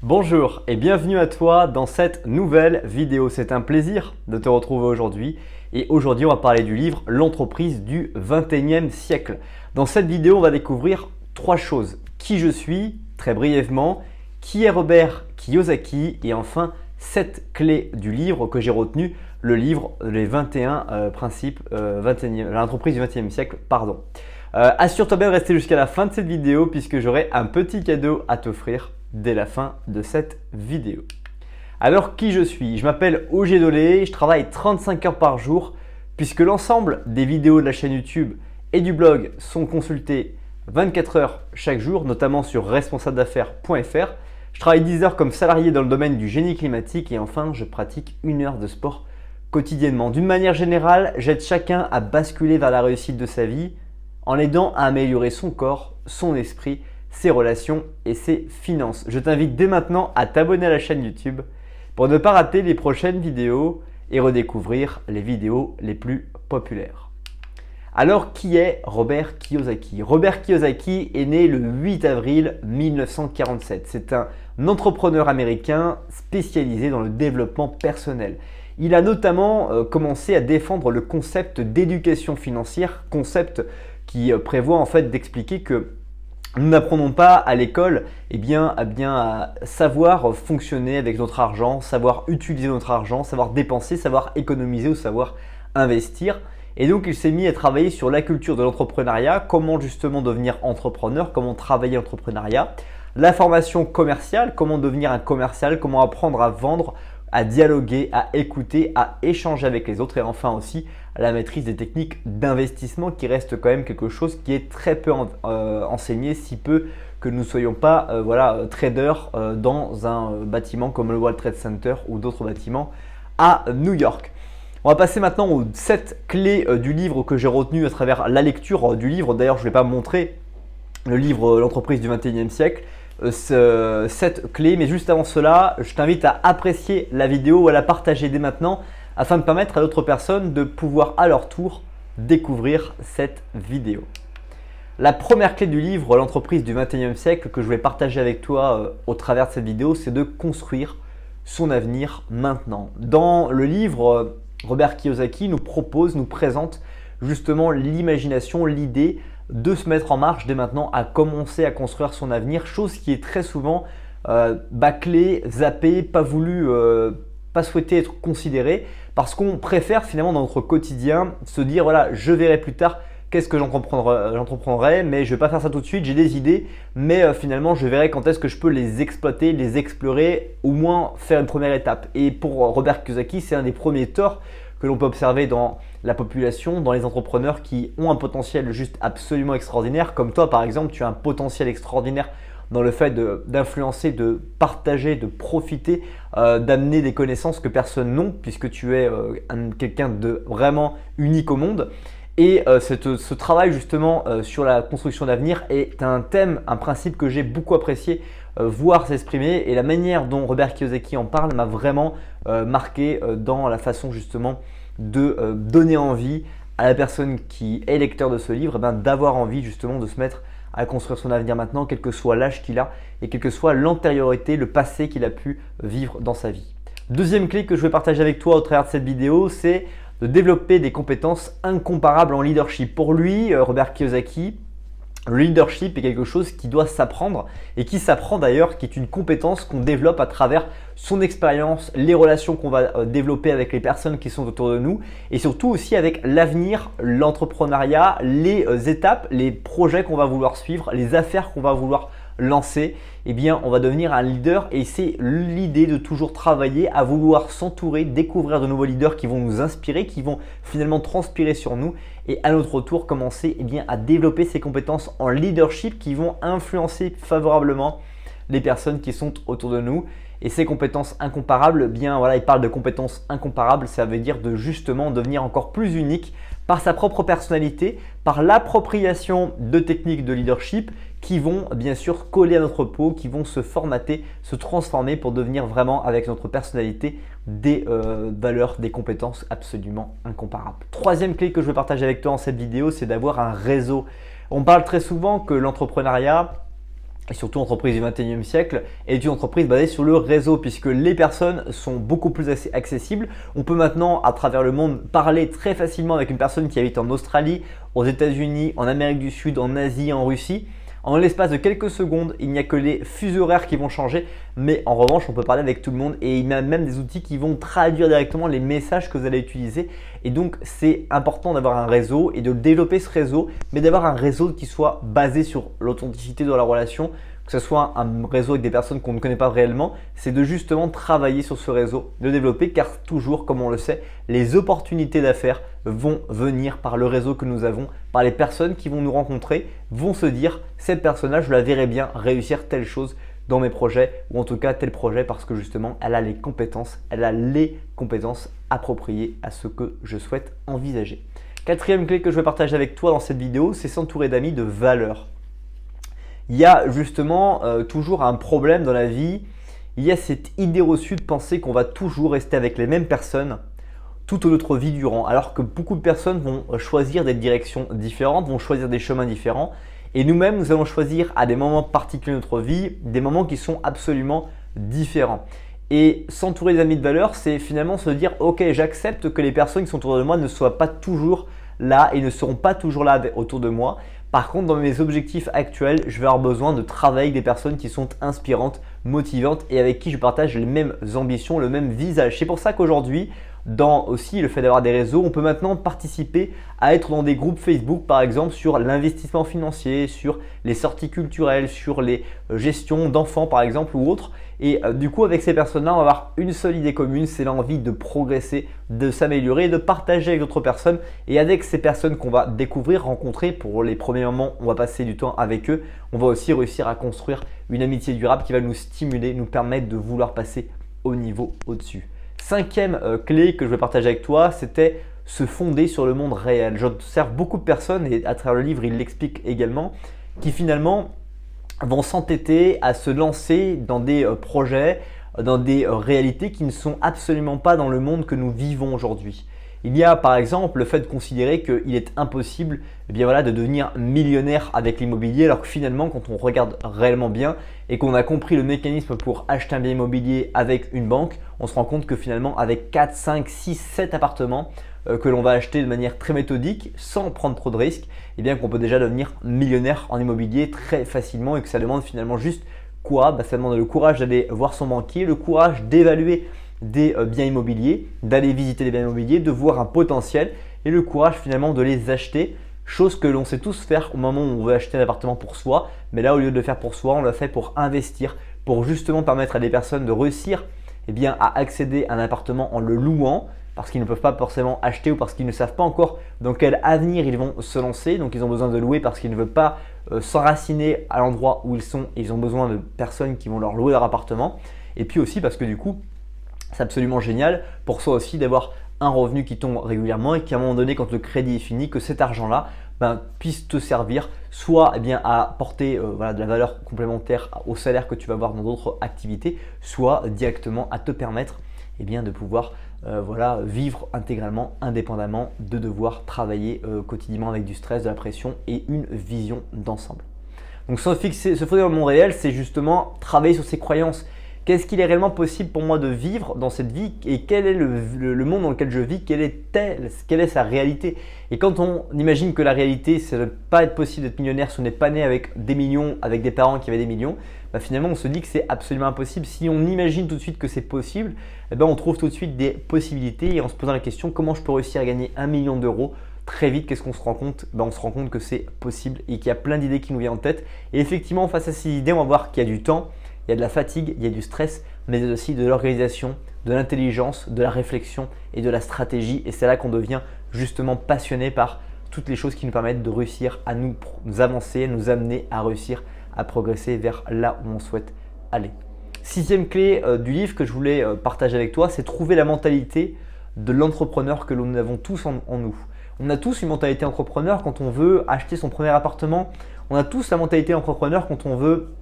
Bonjour et bienvenue à toi dans cette nouvelle vidéo. C'est un plaisir de te retrouver aujourd'hui. Et aujourd'hui, on va parler du livre L'entreprise du 21e siècle. Dans cette vidéo, on va découvrir trois choses. Qui je suis, très brièvement, qui est Robert Kiyosaki et enfin 7 clés du livre que j'ai retenu, le livre Les 21 principes, l'entreprise du 21e siècle, pardon. Assure-toi bien de rester jusqu'à la fin de cette vidéo puisque j'aurai un petit cadeau à t'offrir dès la fin de cette vidéo. Alors qui je suis? Je m'appelle Ogé Dolé, je travaille 35 heures par jour puisque l'ensemble des vidéos de la chaîne YouTube et du blog sont consultées 24 heures chaque jour, notamment sur responsabledaffaires.fr. Je travaille 10 heures comme salarié dans le domaine du génie climatique et enfin je pratique 1 heure de sport quotidiennement. D'une manière générale, j'aide chacun à basculer vers la réussite de sa vie en l'aidant à améliorer son corps, son esprit, ses relations et ses finances. Je t'invite dès maintenant à t'abonner à la chaîne YouTube pour ne pas rater les prochaines vidéos et redécouvrir les vidéos les plus populaires. Alors, qui est Robert Kiyosaki? Robert Kiyosaki est né le 8 avril 1947. C'est un entrepreneur américain spécialisé dans le développement personnel. Il a notamment commencé à défendre le concept d'éducation financière, concept qui prévoit en fait d'expliquer que nous n'apprenons pas à l'école à savoir fonctionner avec notre argent, savoir utiliser notre argent, savoir dépenser, savoir économiser ou savoir investir. Et donc il s'est mis à travailler sur la culture de l'entrepreneuriat, comment justement devenir entrepreneur, comment travailler l'entrepreneuriat, la formation commerciale, comment devenir un commercial, comment apprendre à vendre, à dialoguer, à écouter, à échanger avec les autres et enfin aussi la maîtrise des techniques d'investissement qui reste quand même quelque chose qui est très peu enseigné, si peu que nous ne soyons pas traders dans un bâtiment comme le World Trade Center ou d'autres bâtiments à New York. On va passer maintenant aux 7 clés du livre que j'ai retenu à travers la lecture du livre. D'ailleurs, je ne vais pas montrer le livre L'entreprise du 21e siècle. 7 clés, mais juste avant cela, je t'invite à apprécier la vidéo ou à la partager dès maintenant afin de permettre à d'autres personnes de pouvoir à leur tour découvrir cette vidéo. La première clé du livre L'entreprise du 21e siècle que je vais partager avec toi au travers de cette vidéo, c'est de construire son avenir maintenant. Dans le livre, Robert Kiyosaki nous présente justement l'imagination, l'idée de se mettre en marche dès maintenant à commencer à construire son avenir, chose qui est très souvent bâclée, zappée, pas voulu, pas souhaité être considérée parce qu'on préfère finalement dans notre quotidien se dire voilà, je verrai plus tard qu'est-ce que j'entreprendrai, mais je ne vais pas faire ça tout de suite, j'ai des idées, mais finalement je verrai quand est-ce que je peux les exploiter, les explorer, au moins faire une première étape. Et pour Robert Kiyosaki, c'est un des premiers torts que l'on peut observer dans la population, dans les entrepreneurs qui ont un potentiel juste absolument extraordinaire. Comme toi par exemple, tu as un potentiel extraordinaire dans le fait d'influencer, de partager, de profiter, d'amener des connaissances que personne n'a puisque tu es quelqu'un de vraiment unique au monde. Et ce travail justement sur la construction d'avenir est un thème, un principe que j'ai beaucoup apprécié voir s'exprimer et la manière dont Robert Kiyosaki en parle m'a vraiment marqué dans la façon justement de donner envie à la personne qui est lecteur de ce livre d'avoir envie justement de se mettre à construire son avenir maintenant, quel que soit l'âge qu'il a et quelle que soit l'antériorité, le passé qu'il a pu vivre dans sa vie. Deuxième clé que je vais partager avec toi au travers de cette vidéo, c'est de développer des compétences incomparables en leadership. Pour lui, Robert Kiyosaki, le leadership est quelque chose qui doit s'apprendre et qui s'apprend d'ailleurs, qui est une compétence qu'on développe à travers son expérience, les relations qu'on va développer avec les personnes qui sont autour de nous et surtout aussi avec l'avenir, l'entrepreneuriat, les étapes, les projets qu'on va vouloir suivre, les affaires qu'on va vouloir lancer. Eh bien, on va devenir un leader et c'est l'idée de toujours travailler à vouloir s'entourer, découvrir de nouveaux leaders qui vont nous inspirer, qui vont finalement transpirer sur nous et à notre tour commencer à développer ces compétences en leadership qui vont influencer favorablement les personnes qui sont autour de nous. Et ces compétences incomparables, il parle de compétences incomparables, ça veut dire de justement devenir encore plus unique par sa propre personnalité, par l'appropriation de techniques de leadership qui vont bien sûr coller à notre peau, qui vont se formater, se transformer pour devenir vraiment avec notre personnalité des valeurs, des compétences absolument incomparables. Troisième clé que je veux partager avec toi dans cette vidéo, c'est d'avoir un réseau. On parle très souvent que l'entrepreneuriat et surtout entreprise du 21e siècle, est une entreprise basée sur le réseau puisque les personnes sont beaucoup plus accessibles. On peut maintenant à travers le monde parler très facilement avec une personne qui habite en Australie, aux États-Unis, en Amérique du Sud, en Asie, en Russie. En l'espace de quelques secondes, il n'y a que les fuseaux horaires qui vont changer, mais en revanche, on peut parler avec tout le monde et il y a même des outils qui vont traduire directement les messages que vous allez utiliser. Et donc, c'est important d'avoir un réseau et de développer ce réseau, mais d'avoir un réseau qui soit basé sur l'authenticité de la relation, que ce soit un réseau avec des personnes qu'on ne connaît pas réellement, c'est de justement travailler sur ce réseau, de développer, car toujours, comme on le sait, les opportunités d'affaires vont venir par le réseau que nous avons, par les personnes qui vont nous rencontrer, vont se dire cette personne-là, je la verrai bien réussir telle chose dans mes projets ou en tout cas tel projet parce que justement elle a les compétences appropriées à ce que je souhaite envisager. Quatrième clé que je vais partager avec toi dans cette vidéo, c'est s'entourer d'amis de valeur. Il y a justement toujours un problème dans la vie, il y a cette idée reçue de penser qu'on va toujours rester avec les mêmes personnes toute notre vie durant, alors que beaucoup de personnes vont choisir des directions différentes, vont choisir des chemins différents. Et nous-mêmes, nous allons choisir à des moments particuliers de notre vie, des moments qui sont absolument différents. Et s'entourer d'amis de valeur, c'est finalement se dire « Ok, j'accepte que les personnes qui sont autour de moi ne soient pas toujours là et ne seront pas toujours là autour de moi. Par contre, dans mes objectifs actuels, je vais avoir besoin de travailler avec des personnes qui sont inspirantes, motivantes et avec qui je partage les mêmes ambitions, le même visage. » C'est pour ça qu'aujourd'hui, dans aussi le fait d'avoir des réseaux, on peut maintenant participer à être dans des groupes Facebook par exemple sur l'investissement financier, sur les sorties culturelles, sur les gestions d'enfants par exemple ou autres. Et du coup avec ces personnes-là, on va avoir une seule idée commune, c'est l'envie de progresser, de s'améliorer, de partager avec d'autres personnes. Et avec ces personnes qu'on va découvrir, rencontrer, pour les premiers moments, on va passer du temps avec eux. On va aussi réussir à construire une amitié durable qui va nous stimuler, nous permettre de vouloir passer au niveau au-dessus. Cinquième clé que je vais partager avec toi, c'était se fonder sur le monde réel. J'observe beaucoup de personnes, et à travers le livre, il l'explique également, qui finalement vont s'entêter à se lancer dans des projets, dans des réalités qui ne sont absolument pas dans le monde que nous vivons aujourd'hui. Il y a par exemple le fait de considérer qu'il est impossible de devenir millionnaire avec l'immobilier alors que finalement quand on regarde réellement bien et qu'on a compris le mécanisme pour acheter un bien immobilier avec une banque, on se rend compte que finalement avec 4, 5, 6, 7 appartements que l'on va acheter de manière très méthodique sans prendre trop de risques, qu'on peut déjà devenir millionnaire en immobilier très facilement et que ça demande finalement juste quoi? Ça demande le courage d'aller voir son banquier, le courage d'évaluer des biens immobiliers, d'aller visiter des biens immobiliers, de voir un potentiel et le courage finalement de les acheter, chose que l'on sait tous faire au moment où on veut acheter un appartement pour soi, mais là au lieu de le faire pour soi, on le fait pour investir, pour justement permettre à des personnes de réussir à accéder à un appartement en le louant parce qu'ils ne peuvent pas forcément acheter ou parce qu'ils ne savent pas encore dans quel avenir ils vont se lancer, donc ils ont besoin de louer parce qu'ils ne veulent pas s'enraciner à l'endroit où ils sont et ils ont besoin de personnes qui vont leur louer leur appartement et puis aussi parce que du coup c'est absolument génial pour soi aussi d'avoir un revenu qui tombe régulièrement et qu'à un moment donné, quand le crédit est fini, que cet argent-là puisse te servir soit à apporter de la valeur complémentaire au salaire que tu vas avoir dans d'autres activités, soit directement à te permettre de pouvoir vivre intégralement, indépendamment, de devoir travailler quotidiennement avec du stress, de la pression et une vision d'ensemble. Donc se fonder dans le monde réel, c'est justement travailler sur ses croyances. Qu'est-ce qu'il est réellement possible pour moi de vivre dans cette vie et quel est le monde dans lequel je vis, quelle est sa réalité? Et quand on imagine que la réalité, c'est de ne pas être possible d'être millionnaire si on n'est pas né avec des millions, avec des parents qui avaient des millions, finalement on se dit que c'est absolument impossible. Si on imagine tout de suite que c'est possible, on trouve tout de suite des possibilités et en se posant la question comment je peux réussir à gagner 1 million d'euros très vite, qu'est-ce qu'on se rend compte? On se rend compte que c'est possible et qu'il y a plein d'idées qui nous viennent en tête. Et effectivement, face à ces idées, on va voir qu'il y a du temps, il y a de la fatigue, il y a du stress, mais aussi de l'organisation, de l'intelligence, de la réflexion et de la stratégie. Et c'est là qu'on devient justement passionné par toutes les choses qui nous permettent de réussir à nous avancer, nous amener à réussir à progresser vers là où on souhaite aller. Sixième clé du livre que je voulais partager avec toi, c'est trouver la mentalité de l'entrepreneur que nous avons tous en nous. On a tous une mentalité entrepreneur quand on veut acheter son premier appartement. On a tous la mentalité entrepreneur quand on veut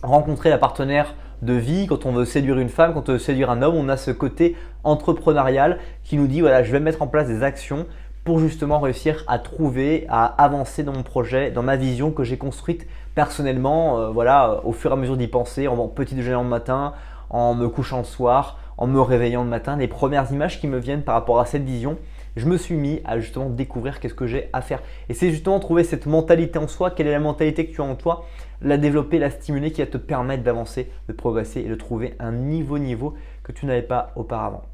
rencontrer la partenaire de vie, quand on veut séduire une femme, quand on veut séduire un homme, on a ce côté entrepreneurial qui nous dit je vais mettre en place des actions pour justement réussir à trouver, à avancer dans mon projet, dans ma vision que j'ai construite Personnellement, voilà, au fur et à mesure d'y penser, en petit déjeuner le matin, en me couchant le soir, en me réveillant le matin, les premières images qui me viennent par rapport à cette vision, je me suis mis à justement découvrir qu'est-ce que j'ai à faire. Et c'est justement trouver cette mentalité en soi, quelle est la mentalité que tu as en toi, la développer, la stimuler qui va te permettre d'avancer, de progresser et de trouver un niveau que tu n'avais pas auparavant.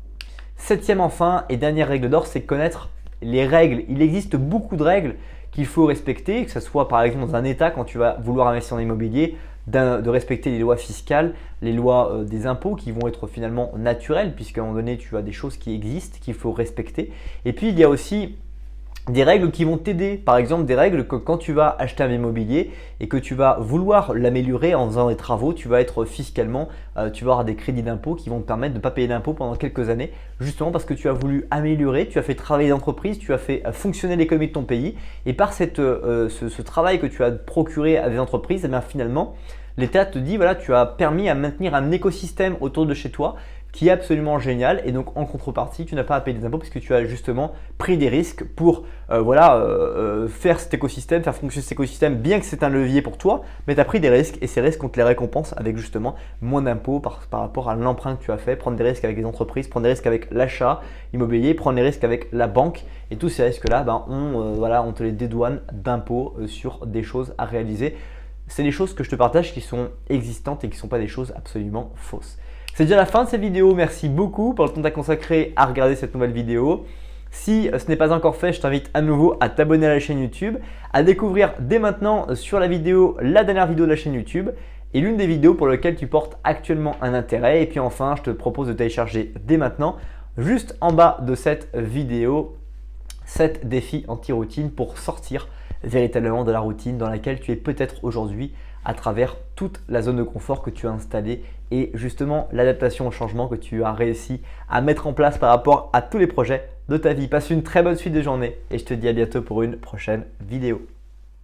Septième enfin et dernière règle d'or, c'est connaître les règles. Il existe beaucoup de règles qu'il faut respecter, que ce soit par exemple dans un état quand tu vas vouloir investir en immobilier, de respecter les lois fiscales, les lois des impôts qui vont être finalement naturelles puisqu'à un moment donné tu as des choses qui existent qu'il faut respecter. Et puis il y a aussi des règles qui vont t'aider. Par exemple, des règles que quand tu vas acheter un immobilier et que tu vas vouloir l'améliorer en faisant des travaux, tu vas être fiscalement, tu vas avoir des crédits d'impôt qui vont te permettre de ne pas payer d'impôt pendant quelques années, justement parce que tu as voulu améliorer, tu as fait travailler l'entreprise, tu as fait fonctionner l'économie de ton pays. Et par ce travail que tu as procuré à des entreprises, eh bien, finalement, l'État te dit, voilà, tu as permis à maintenir un écosystème autour de chez toi qui est absolument génial et donc en contrepartie tu n'as pas à payer des impôts parce que tu as justement pris des risques pour faire cet écosystème, faire fonctionner cet écosystème, bien que c'est un levier pour toi, mais tu as pris des risques et ces risques on te les récompense avec justement moins d'impôts par rapport à l'emprunt que tu as fait, prendre des risques avec les entreprises, prendre des risques avec l'achat immobilier, prendre des risques avec la banque et tous ces risques là on te les dédouane d'impôts sur des choses à réaliser. C'est des choses que je te partage qui sont existantes et qui ne sont pas des choses absolument fausses. C'est déjà la fin de cette vidéo. Merci beaucoup pour le temps que tu as consacré à regarder cette nouvelle vidéo. Si ce n'est pas encore fait, je t'invite à nouveau à t'abonner à la chaîne YouTube, à découvrir dès maintenant sur la vidéo la dernière vidéo de la chaîne YouTube et l'une des vidéos pour lesquelles tu portes actuellement un intérêt. Et puis enfin, je te propose de télécharger dès maintenant, juste en bas de cette vidéo, 7 défis anti-routine pour sortir véritablement de la routine dans laquelle tu es peut-être aujourd'hui à travers toute la zone de confort que tu as installée et justement l'adaptation au changement que tu as réussi à mettre en place par rapport à tous les projets de ta vie. Passe une très bonne suite de journée et je te dis à bientôt pour une prochaine vidéo.